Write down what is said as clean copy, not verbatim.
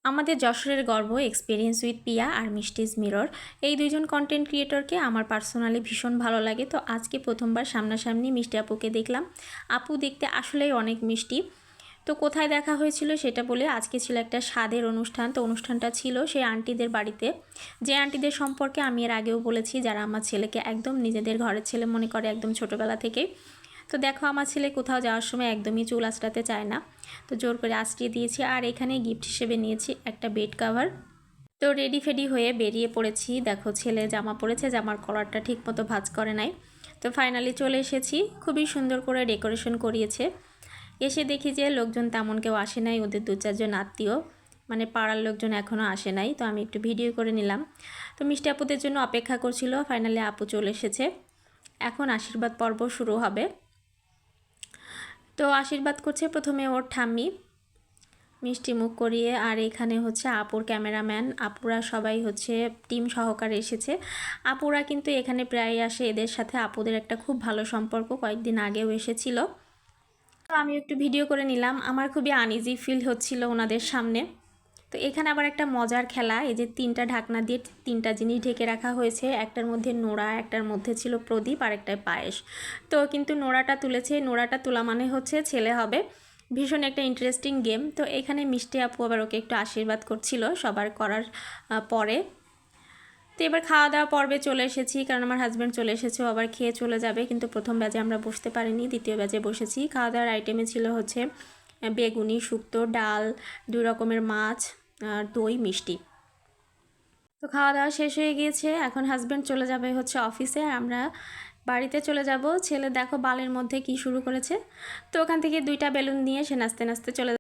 আমাদের যশোরের গর্ব এক্সপিরিয়েন্স উইথ পিয়া আর মিষ্টিজ মিরর এই দুইজন কন্টেন্ট ক্রিয়েটরকে আমার পার্সোনালি ভীষণ ভালো লাগে। তো আজকে প্রথমবার সামনাসামনি মিষ্টি আপুকে দেখলাম। আপু দেখতে আসলেই অনেক মিষ্টি। তো কোথায় দেখা হয়েছিল সেটা বলে, আজকে ছিল একটা স্বাদের অনুষ্ঠান। তো অনুষ্ঠানটা ছিল সেই আন্টিদের বাড়িতে, যে আন্টিদের সম্পর্কে আমি এর আগেও বলেছি, যারা আমার ছেলেকে একদম নিজেদের ঘরের ছেলে মনে করে একদম ছোটোবেলা থেকে। তো দেখো, আমার ছেলে কোথাও যাওয়ার সময় একদমই চুল আঁচড়াতে চায় না, তো জোর করে আঁচড়িয়ে দিয়েছি। আর এখানে গিফট হিসেবে নিয়েছি একটা বেড কাভার। তো রেডি ফেডি হয়ে বেরিয়ে পড়েছি। দেখো, ছেলে জামা পরেছে, জামার কলারটা ঠিক মতো ভাঁজ করে নাই। তো ফাইনালি চলে এসেছি। খুবই সুন্দর করে ডেকোরেশন করিয়েছে। এসে দেখি যে লোকজন তেমন কেউ আসে নাই, ওদের দু চারজন আত্মীয়, মানে পাড়ার লোকজন এখনও আসে নাই। তো আমি একটু ভিডিও করে নিলাম। তো মিষ্টি আপুদের জন্য অপেক্ষা করছিল। ফাইনালি আপু চলে এসেছে। এখন আশীর্বাদ পর্ব শুরু হবে। তো আশীর্বাদ করছে প্রথমে ওর ঠাম্মি, মিষ্টি মুখ করিয়ে। আর এখানে হচ্ছে আপুর ক্যামেরাম্যান, আপুরা সবাই হচ্ছে টিম সহকারে এসেছে। আপুরা কিন্তু এখানে প্রায় আসে, এদের সাথে আপুদের একটা খুব ভালো সম্পর্ক, কয়েকদিন আগেও এসেছিল। তো আমি একটু ভিডিও করে নিলাম। আমার খুবই আনইজি ফিল হচ্ছিল ওনাদের সামনে। তো এখানে আবার একটা মজার খেলা, এই যে তিনটা ঢাকনা দিয়ে তিনটা জিনিস ঢেকে রাখা হয়েছে। একটার মধ্যে নোড়া, একটার মধ্যে ছিল প্রদীপ, আর একটায় পায়েস। তো কিন্তু নোড়াটা তুলেছে, নোড়াটা তোলা মানে হচ্ছে ছেলে হবে। ভীষণ একটা ইন্টারেস্টিং গেম। তো এখানে মিষ্টি আপু আবার ওকে একটু আশীর্বাদ করছিল সবার করার পরে। তো এবার খাওয়া দাওয়া পর্বে চলে এসেছি, কারণ আমার হাজব্যান্ড চলে এসেছে, আবার খেয়ে চলে যাবে। কিন্তু প্রথম ব্যাচে আমরা বসতে পারিনি, দ্বিতীয় ব্যাচে বসেছি। খাওয়া দাওয়ার আইটেমে ছিল হচ্ছে বেগুনি, শুক্তো, ডাল, 2 রকমের মাছ, আর দই, মিষ্টি। তো খাওয়া দাওয়া শেষ হয়ে গিয়েছে। এখন হাজব্যান্ড চলে যাবে হচ্ছে অফিসে, আর আমরা বাড়িতে চলে যাব। ছেলে দেখো বালের মধ্যে কি শুরু করেছে। তো ওখান থেকে 2টা বেলুন নিয়ে সে নাচতে নাচতে চলে